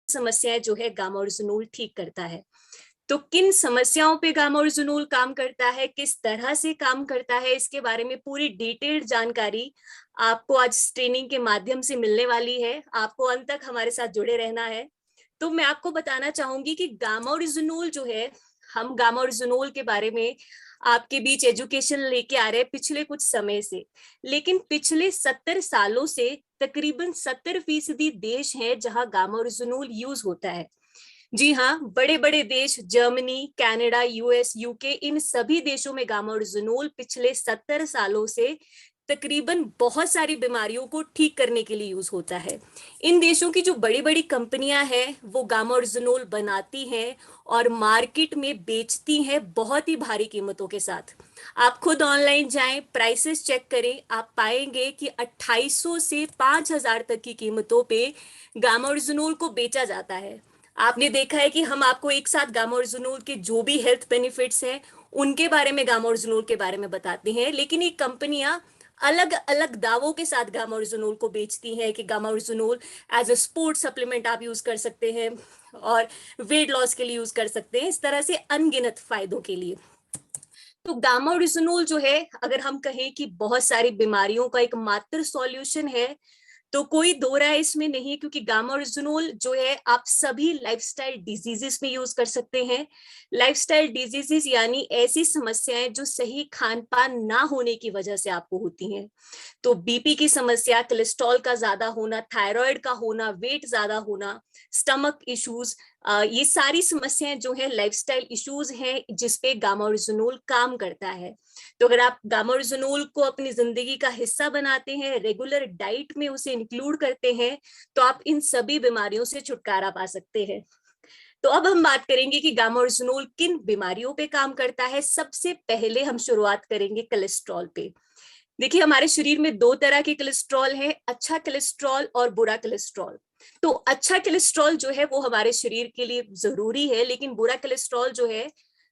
समस्याएं जो है गामा ओरिजिनोल ठीक करता है। तो किन समस्याओं पे गामा ओरिजिनोल काम करता है, किस तरह से काम करता है, इसके बारे में पूरी डिटेल्ड जानकारी आपको आज ट्रेनिंग के माध्यम से मिलने वाली है। आपको अंत तक हमारे साथ जुड़े रहना है। तो मैं आपको बताना चाहूंगी कि गामा ओरिजिनोल जो है, हम गामा ओरिजिनोल के बारे में आपके बीच एजुकेशन लेके आ रहे हैं पिछले कुछ समय से, लेकिन पिछले 70 सालों से तकरीबन 70% देश हैं जहां गामा ओरिजिनोल यूज होता है। जी हाँ, बड़े बड़े देश जर्मनी, कनाडा, यूएस, यूके, इन सभी देशों में गामा ओरिजिनोल पिछले 70 सालों से तकरीबन बहुत सारी बीमारियों को ठीक करने के लिए यूज होता है। इन देशों की जो बड़ी बड़ी कंपनियां हैं वो गामा ओरिजिनोल बनाती हैं और मार्केट में बेचती हैं बहुत ही भारी कीमतों के साथ। आप खुद ऑनलाइन जाएं, प्राइसेस चेक करें, आप पाएंगे कि 2800 से 5000 तक की कीमतों पे गामा ओरिजिनोल को बेचा जाता है। आपने देखा है कि हम आपको एक साथ गामा ओरिजिनोल के जो भी हेल्थ बेनिफिट्स हैं उनके बारे में, गामा ओरिजिनोल के बारे में बताते हैं, लेकिन ये कंपनियां अलग अलग दावों के साथ गामा ओरिजिनोल को बेचती हैं कि gamma oryzanol as a sport supplement आप यूज कर सकते हैं और वेट लॉस के लिए यूज कर सकते हैं, इस तरह से अनगिनत फायदों के लिए। तो गामा ओरिजिनोल जो है, अगर हम कहें कि बहुत सारी बीमारियों का एक मात्र सॉल्यूशन है, तो कोई दो राय इसमें नहीं, क्योंकि गामा ओरिजिनोल जो है आप सभी लाइफस्टाइल डिजीजेस में यूज कर सकते हैं। लाइफस्टाइल डिजीजेस यानी ऐसी समस्याएं जो सही खान पान ना होने की वजह से आपको होती हैं। तो बीपी की समस्या, कोलेस्ट्रॉल का ज्यादा होना, थायराइड का होना, वेट ज्यादा होना, स्टमक इश्यूज, ये सारी समस्याएं जो है लाइफस्टाइल इश्यूज हैं जिसपे गामा ओरिजिनोल काम करता है। तो अगर आप गामा ओरिजिनोल को अपनी जिंदगी का हिस्सा बनाते हैं, रेगुलर डाइट में उसे इंक्लूड करते हैं, तो आप इन सभी बीमारियों से छुटकारा पा सकते हैं। तो अब हम बात करेंगे कि गामा ओरिजिनोल किन बीमारियों पे काम करता है। सबसे पहले हम शुरुआत करेंगे कोलेस्ट्रॉल पे। देखिए, हमारे शरीर में दो तरह के कोलेस्ट्रॉल है, अच्छा कोलेस्ट्रॉल और बुरा कोलेस्ट्रॉल। तो अच्छा कोलेस्ट्रॉल जो है वो हमारे शरीर के लिए जरूरी है, लेकिन बुरा कोलेस्ट्रॉल जो है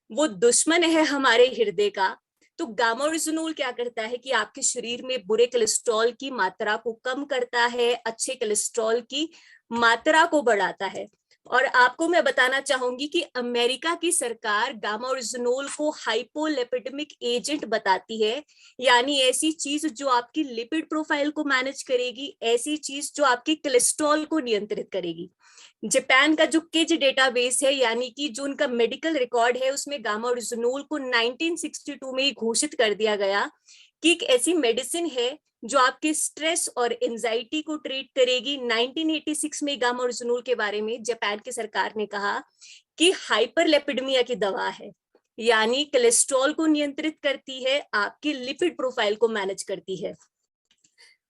वो दुश्मन है हमारे हृदय का। तो गामा ओरिजिनोल क्या करता है कि आपके शरीर में बुरे कोलेस्ट्रॉल की मात्रा को कम करता है, अच्छे कोलेस्ट्रॉल की मात्रा को बढ़ाता है। और आपको मैं बताना चाहूंगी कि अमेरिका की सरकार गामा ओरिजिनोल को हाइपोलिपिडेमिक एजेंट बताती है, यानी ऐसी चीज जो आपकी लिपिड प्रोफाइल को मैनेज करेगी, ऐसी चीज जो आपके कोलेस्ट्रॉल को नियंत्रित करेगी। जापान का जो किज डेटाबेस है, यानी कि जो उनका मेडिकल रिकॉर्ड है, उसमें गामा ओरिजिनोल को 1962 में ही घोषित कर दिया गया कि एक ऐसी मेडिसिन है जो आपके स्ट्रेस और एंजाइटी को ट्रीट करेगी। 1986 में गामा ओरिजिनोल के बारे में जापान की सरकार ने कहा कि हाइपरलिपिडेमिया की दवा है, यानी कोलेस्ट्रॉल को नियंत्रित करती है, आपकी लिपिड प्रोफाइल को मैनेज करती है।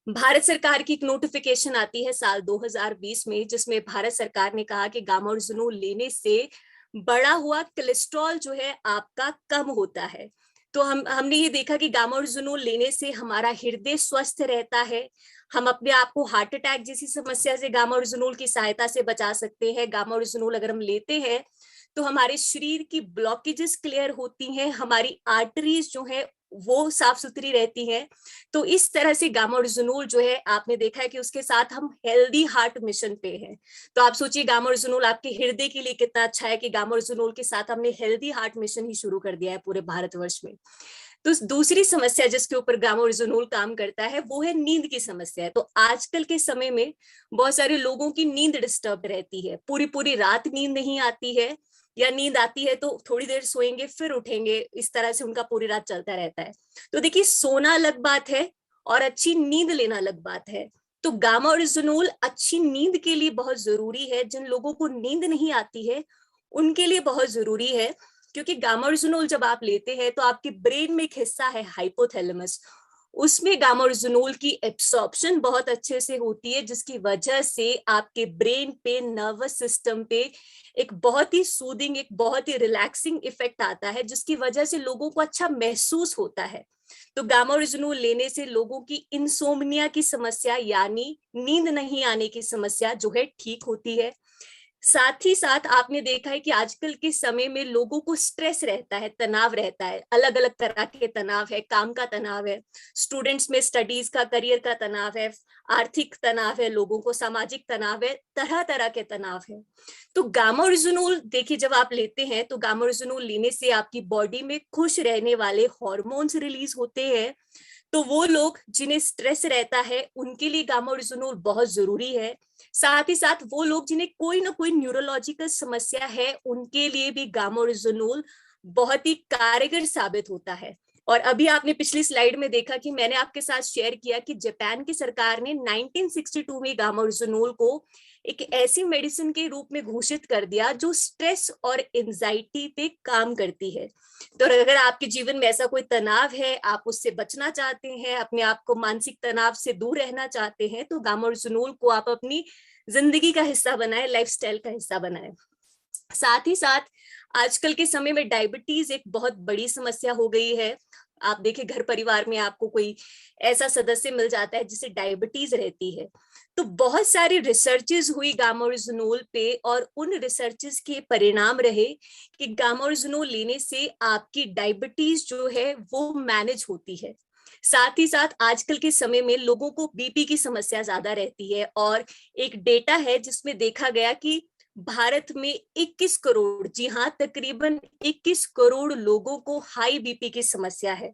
भारत सरकार की एक नोटिफिकेशन आती है साल 2020 में, जिसमें भारत सरकार ने कहा कि गामा ओरिजिनोल लेने से बढ़ा हुआ कोलेस्ट्रॉल जो है आपका कम होता है। तो हमने ये देखा कि गामा ओरिजिनोल लेने से हमारा हृदय स्वस्थ रहता है, हम अपने आप को हार्ट अटैक जैसी समस्या से गामा ओरिजिनोल की सहायता से बचा सकते हैं। गामा ओरिजिनोल अगर हम लेते हैं तो हमारे शरीर की ब्लॉकेजेस क्लियर होती हैं, हमारी आर्टरीज जो है वो साफ सुथरी रहती है। तो इस तरह से गामा ओरिजिनोल जो है, आपने देखा है कि उसके साथ हम हेल्दी हार्ट मिशन पे हैं। तो आप सोचिए गामा ओरिजिनोल आपके हृदय के लिए कितना अच्छा है कि गामा ओरिजिनोल के साथ हमने हेल्दी हार्ट मिशन ही शुरू कर दिया है पूरे भारतवर्ष में। तो दूसरी समस्या जिसके ऊपर गामा ओरिजिनोल काम करता है वो है नींद की समस्या। तो आजकल के समय में बहुत सारे लोगों की नींद डिस्टर्ब रहती है, पूरी पूरी रात नींद नहीं आती है, या नींद आती है तो थोड़ी देर सोएंगे फिर उठेंगे, इस तरह से उनका पूरी रात चलता रहता है। तो देखिए, सोना अलग बात है और अच्छी नींद लेना अलग बात है। तो गामा ओरिजिनोल अच्छी नींद के लिए बहुत जरूरी है। जिन लोगों को नींद नहीं आती है उनके लिए बहुत जरूरी है, क्योंकि गामा ओरिजिनोल जब आप लेते हैं तो आपके ब्रेन में एक हिस्सा है हाइपोथैलेमस, उसमें गामा ओरिजिनोल की एब्सॉर्प्शन बहुत अच्छे से होती है, जिसकी वजह से आपके ब्रेन पे, नर्वस सिस्टम पे एक बहुत ही सूदिंग, एक बहुत ही रिलैक्सिंग इफेक्ट आता है, जिसकी वजह से लोगों को अच्छा महसूस होता है। तो गामा ओरिजिनोल लेने से लोगों की इंसोम्निया की समस्या यानी नींद नहीं आने की समस्या जो है ठीक होती है। साथ ही साथ आपने देखा है कि आजकल के समय में लोगों को स्ट्रेस रहता है, तनाव रहता है, अलग अलग तरह के तनाव है, काम का तनाव है, स्टूडेंट्स में स्टडीज का, करियर का तनाव है, आर्थिक तनाव है, लोगों को सामाजिक तनाव है, तरह तरह के तनाव है। तो गामा ओरिजिनोल देखिए, जब आप लेते हैं तो गामा ओरिजिनोल लेने से आपकी बॉडी में खुश रहने वाले हॉर्मोन्स रिलीज होते हैं। तो वो लोग जिन्हें स्ट्रेस रहता है उनके लिए गामा ओरिजिनोल बहुत जरूरी है। साथ ही साथ वो लोग जिन्हें कोई ना कोई न्यूरोलॉजिकल समस्या है उनके लिए भी गामा ओरिजिनोल बहुत ही कारगर साबित होता है। और अभी आपने पिछली स्लाइड में देखा कि मैंने आपके साथ शेयर किया कि जापान की सरकार ने 1962 में गामा ओरिजिनोल को एक ऐसी मेडिसिन के रूप में घोषित कर दिया जो स्ट्रेस और एंजाइटी पे काम करती है। तो अगर आपके जीवन में ऐसा कोई तनाव है, आप उससे बचना चाहते हैं, अपने आप को मानसिक तनाव से दूर रहना चाहते हैं, तो गामा ओरिजिनोल को आप अपनी जिंदगी का हिस्सा बनाएं, लाइफस्टाइल का हिस्सा बनाएं। साथ ही साथ आजकल के समय में डायबिटीज एक बहुत बड़ी समस्या हो गई है। आप देखिए, घर परिवार में आपको कोई ऐसा सदस्य मिल जाता है जिसे डायबिटीज रहती है, तो बहुत सारी रिसर्चेस हुई गामा ओरिजिनोल पे, और उन रिसर्चेस के परिणाम रहे कि गामा ओरिजिनोल लेने से आपकी डायबिटीज जो है वो मैनेज होती है। साथ ही साथ आजकल के समय में लोगों को बीपी की समस्या ज्यादा रहती है, और एक डेटा है जिसमें देखा गया कि भारत में 21 करोड़, जी हाँ, तकरीबन 21 करोड़ लोगों को हाई बीपी की समस्या है।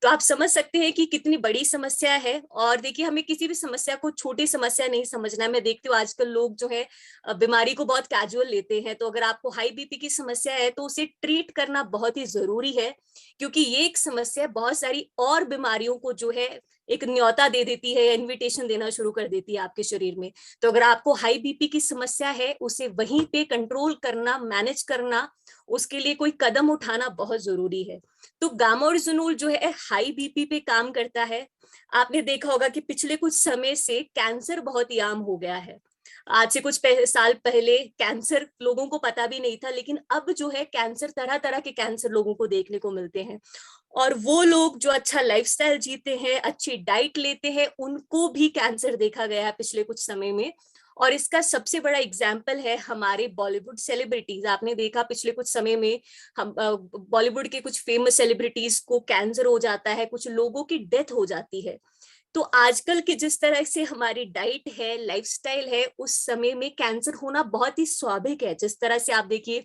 तो आप समझ सकते हैं कि कितनी बड़ी समस्या है। और देखिए, हमें किसी भी समस्या को छोटी समस्या नहीं समझना है। मैं देखती हूँ आजकल लोग जो है बीमारी को बहुत कैजुअल लेते हैं। तो अगर आपको हाई बीपी की समस्या है तो उसे ट्रीट करना बहुत ही जरूरी है, क्योंकि ये एक समस्या बहुत सारी और बीमारियों को जो है एक न्योता दे देती है, इनविटेशन देना शुरू कर देती है आपके शरीर में। तो अगर आपको हाई बीपी की समस्या है, उसे वहीं पे कंट्रोल करना, मैनेज करना, उसके लिए कोई कदम उठाना बहुत जरूरी है। तो गामा ओरिजिनोल जो है हाई बीपी पे काम करता है। आपने देखा होगा कि पिछले कुछ समय से कैंसर बहुत ही आम हो गया है। आज से कुछ साल पहले कैंसर लोगों को पता भी नहीं था, लेकिन अब जो है कैंसर, तरह तरह के कैंसर लोगों को देखने को मिलते हैं। और वो लोग जो अच्छा लाइफस्टाइल जीते हैं, अच्छी डाइट लेते हैं, उनको भी कैंसर देखा गया है पिछले कुछ समय में। और इसका सबसे बड़ा एग्जाम्पल है हमारे बॉलीवुड सेलिब्रिटीज। आपने देखा पिछले कुछ समय में हम बॉलीवुड के कुछ फेमस सेलिब्रिटीज को कैंसर हो जाता है, कुछ लोगों की डेथ हो जाती है। तो आजकल की जिस तरह से हमारी डाइट है, लाइफस्टाइल है, उस समय में कैंसर होना बहुत ही स्वाभाविक है। जिस तरह से आप देखिए,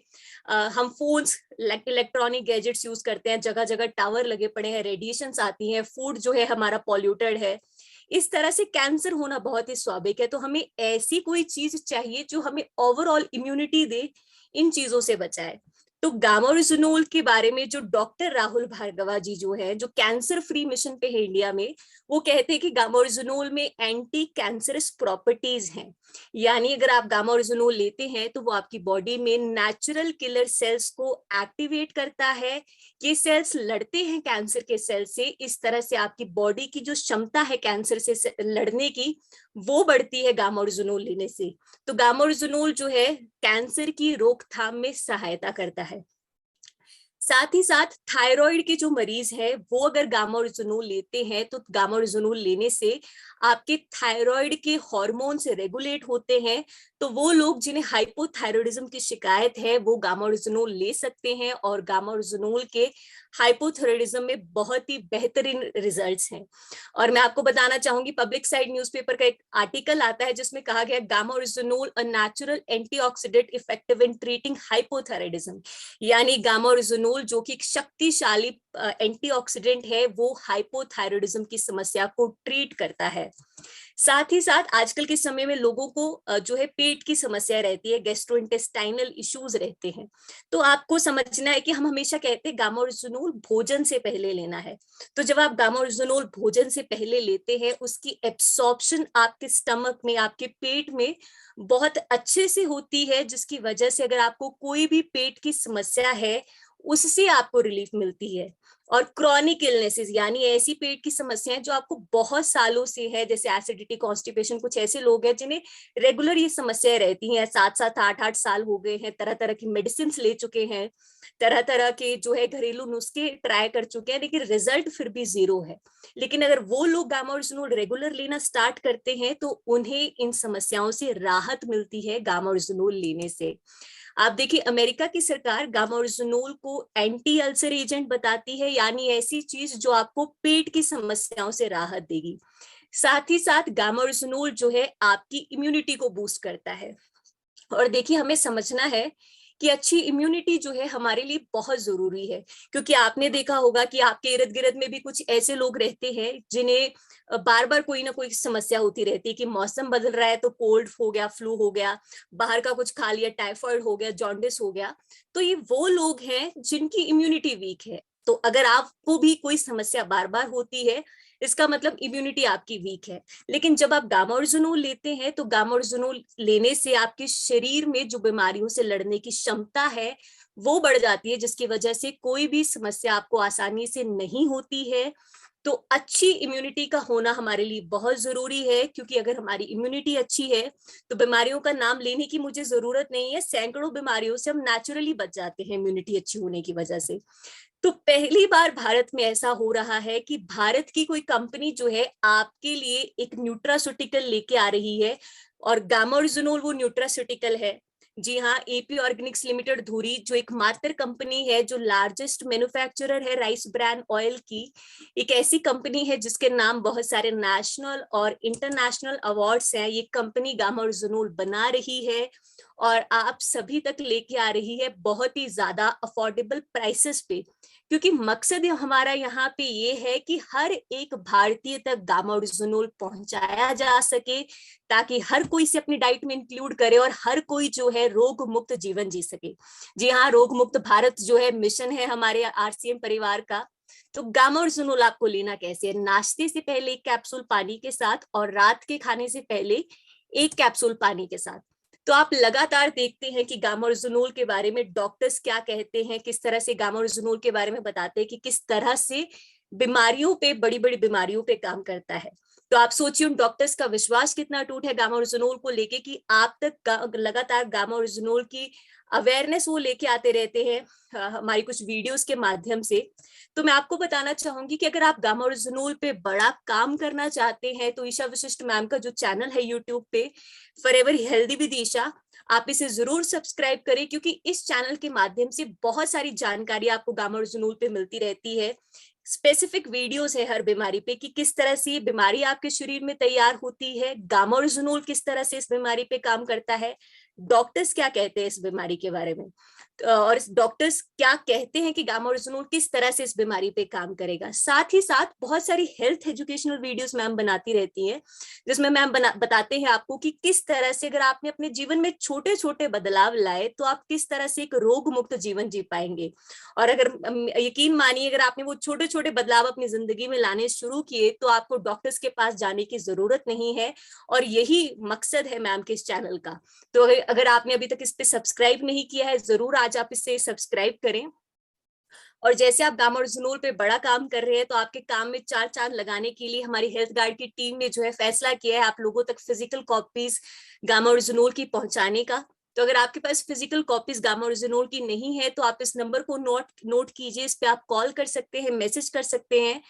हम फोन्स, इलेक्ट्रॉनिक गैजेट्स यूज करते हैं, जगह जगह टावर लगे पड़े हैं, रेडिएशंस आती हैं, फूड जो है हमारा पॉल्यूटेड है, इस तरह से कैंसर होना बहुत ही स्वाभाविक है। तो हमें ऐसी कोई चीज चाहिए जो हमें ओवरऑल इम्यूनिटी दे, इन चीजों से बचाए। तो गामा ओरिजिनोल के बारे में जो डॉक्टर राहुल भार्गवा जी जो है, जो कैंसर फ्री मिशन पे है इंडिया में, वो कहते हैं कि गामा ओरिजिनोल में एंटी कैंसरस प्रॉपर्टीज हैं। यानी अगर आप गामा ओरिजिनोल लेते हैं तो वो आपकी बॉडी में नेचुरल किलर सेल्स को एक्टिवेट करता है। ये सेल्स लड़ते हैं कैंसर के सेल से। इस तरह से आपकी बॉडी की जो क्षमता है कैंसर से लड़ने की, वो बढ़ती है गामा ओरिजिनोल लेने से। तो गामा ओरिजिनोल जो है कैंसर की रोकथाम में सहायता करता है। साथ ही साथ थायराइड के जो मरीज हैं, वो अगर गामा ओरिजिनोल लेते हैं तो गामा ओरिजिनोल लेने से आपके थायराइड के हार्मोन्स रेगुलेट होते हैं। तो वो लोग जिन्हें हाइपोथायराइडिज्म की शिकायत है, वो गामा ओरिजिनोल ले सकते हैं, और गामा ओरिजिनोल के हाइपोथायराइडिज्म में बहुत ही बेहतरीन रिजल्ट्स हैं। और मैं आपको बताना चाहूंगी, पब्लिक साइड न्यूज़पेपर का एक आर्टिकल आता है जिसमें कहा गया gamma oryzanol a natural antioxidant effective in treating hypothyroidism. यानी गामा ओरिजिनोल जो कि एक शक्तिशाली एंटीऑक्सीडेंट है, वो हाइपोथायराइडिज्म की समस्या को ट्रीट करता है। साथ ही साथ आजकल के समय में लोगों को जो है पेट की समस्या रहती है, गैस्ट्रोइंटेस्टाइनल इश्यूज रहते हैं। तो आपको समझना है कि हम हमेशा कहते हैं गामा ओरिजिनोल भोजन से पहले लेना है। तो जब आप गामा ओरिजिनोल भोजन से पहले लेते हैं, उसकी एब्सॉर्प्शन आपके स्टमक में, आपके पेट में बहुत अच्छे से होती है, जिसकी वजह से अगर आपको कोई भी पेट की समस्या है, उससे आपको रिलीफ मिलती है। और क्रॉनिक इलनेसेस यानी ऐसी पेट की समस्याएं जो आपको बहुत सालों से है, जैसे एसिडिटी, कॉन्स्टिपेशन। कुछ ऐसे लोग हैं जिन्हें रेगुलर ये समस्याएं रहती हैं, 7-7 8-8 साल हो गए हैं, तरह तरह की मेडिसिन ले चुके हैं, तरह तरह के जो है घरेलू नुस्खे ट्राई कर चुके हैं, लेकिन रिजल्ट फिर भी जीरो है। लेकिन अगर वो लोग गामा ओरिजिनोल रेगुलर लेना स्टार्ट करते हैं तो उन्हें इन समस्याओं से राहत मिलती है गामा ओरिजिनोल लेने से। आप देखिए, अमेरिका की सरकार गामा ओरिजिनोल को एंटी अल्सर एजेंट बताती है, यानी ऐसी चीज जो आपको पेट की समस्याओं से राहत देगी। साथ ही साथ गामा ओरिजिनोल जो है आपकी इम्यूनिटी को बूस्ट करता है। और देखिए, हमें समझना है कि अच्छी इम्यूनिटी जो है हमारे लिए बहुत जरूरी है, क्योंकि आपने देखा होगा कि आपके इर्द गिर्द में भी कुछ ऐसे लोग रहते हैं जिन्हें बार बार कोई ना कोई समस्या होती रहती है कि मौसम बदल रहा है तो कोल्ड हो गया, फ्लू हो गया, बाहर का कुछ खा लिया, टाइफाइड हो गया, जॉन्डिस हो गया। तो ये वो लोग हैं जिनकी इम्यूनिटी वीक है। तो अगर आपको भी कोई समस्या बार बार होती है, इसका मतलब इम्यूनिटी आपकी वीक है। लेकिन जब आप गामा ओरिजिनोल लेते हैं तो गामा ओरिजिनोल लेने से आपके शरीर में जो बीमारियों से लड़ने की क्षमता है वो बढ़ जाती है, जिसकी वजह से कोई भी समस्या आपको आसानी से नहीं होती है। तो अच्छी इम्यूनिटी का होना हमारे लिए बहुत जरूरी है, क्योंकि अगर हमारी इम्यूनिटी अच्छी है तो बीमारियों का नाम लेने की मुझे जरूरत नहीं है, सैकड़ों बीमारियों से हम नेचुरली बच जाते हैं इम्यूनिटी अच्छी होने की वजह से। तो पहली बार भारत में ऐसा हो रहा है कि भारत की कोई कंपनी जो है आपके लिए एक न्यूट्रास्यूटिकल लेके आ रही है, और गामा ओरिजिनोल वो न्यूट्रास्यूटिकल है। जी हाँ, एपी ऑर्गेनिक्स लिमिटेड धुरी जो एक मात्र कंपनी है, जो लार्जेस्ट मैन्युफैक्चरर है राइस ब्रान ऑयल की, एक ऐसी कंपनी है जिसके नाम बहुत सारे नेशनल और इंटरनेशनल अवार्ड्स हैं। ये कंपनी गामा ओरिजिनोल बना रही है और आप सभी तक लेके आ रही है बहुत ही ज्यादा अफोर्डेबल प्राइसेस पे, क्योंकि मकसद हमारा यहाँ पे ये है कि हर एक भारतीय तक गामा ओरिजिनोल पहुंचाया जा सके, ताकि हर कोई इसे अपनी डाइट में इंक्लूड करे और हर कोई जो है रोग मुक्त जीवन जी सके। जी हाँ, रोग मुक्त भारत जो है मिशन है हमारे आरसीएम परिवार का। तो गामा ओरिजिनोल आपको लेना कैसे है? नाश्ते से पहले 1 कैप्सूल पानी के साथ, और रात के खाने से पहले 1 कैप्सूल पानी के साथ। तो आप लगातार देखते हैं कि गामा ओरिजिनोल के बारे में डॉक्टर्स क्या कहते हैं, किस तरह से गामा ओरिजिनोल के बारे में बताते हैं कि किस तरह से बीमारियों पे, बड़ी बड़ी बीमारियों पे काम करता है। तो आप सोचिए उन डॉक्टर्स का विश्वास कितना टूट है गामा ओरिजिनोल को लेके, कि आप तक लगातार गामा ओरिजिनोल की अवेयरनेस वो लेके आते रहते हैं हमारी कुछ वीडियोस के माध्यम से। तो मैं आपको बताना चाहूंगी कि अगर आप गामा ओरिजिनोल पे बड़ा काम करना चाहते हैं तो ईशा वशिष्ठ मैम का जो चैनल है यूट्यूब पे, फॉरएवर हेल्दी विद ईशा, आप इसे जरूर सब्सक्राइब करें, क्योंकि इस चैनल के माध्यम से बहुत सारी जानकारी आपको गामा ओरिजिनोल पे मिलती रहती है। स्पेसिफिक वीडियोस है हर बीमारी पे कि किस तरह से ये बीमारी आपके शरीर में तैयार होती है, गामा ओरिजिनोल किस तरह से इस बीमारी पे काम करता है, डॉक्टर्स क्या कहते हैं इस बीमारी के बारे में, और डॉक्टर्स क्या कहते हैं कि गामा ओरिजिनोल किस तरह से इस बीमारी पे काम करेगा। साथ ही साथ बहुत सारी हेल्थ एजुकेशनल वीडियोस मैम बनाती रहती हैं, जिसमें मैम बताते हैं आपको कि किस तरह से अगर आपने अपने जीवन में छोटे छोटे बदलाव लाए तो आप किस तरह से एक रोग मुक्त जीवन जी पाएंगे। और अगर यकीन मानिए, अगर आपने वो छोटे छोटे बदलाव अपनी जिंदगी में लाने शुरू किए तो आपको डॉक्टर्स के पास जाने की जरूरत नहीं है। और यही मकसद है मैम के इस चैनल का। तो अगर आपने अभी तक इस पे सब्सक्राइब नहीं किया है, जरूर आज आप इसे सब्सक्राइब करें। और जैसे आप गामा ओरिजिनोल पे बड़ा काम कर रहे हैं, तो आपके काम में 4 चांद लगाने के लिए हमारी हेल्थ गार्ड की टीम ने जो है फैसला किया है आप लोगों तक फिजिकल कॉपीज गामा ओरिजिनोल की पहुंचाने का। तो अगर आपके पास फिजिकल कॉपीज गामा ओरिजिनोल की नहीं है तो आप इस नंबर को नोट कीजिए, इस पे आप कॉल कर सकते हैं, मैसेज कर सकते हैं,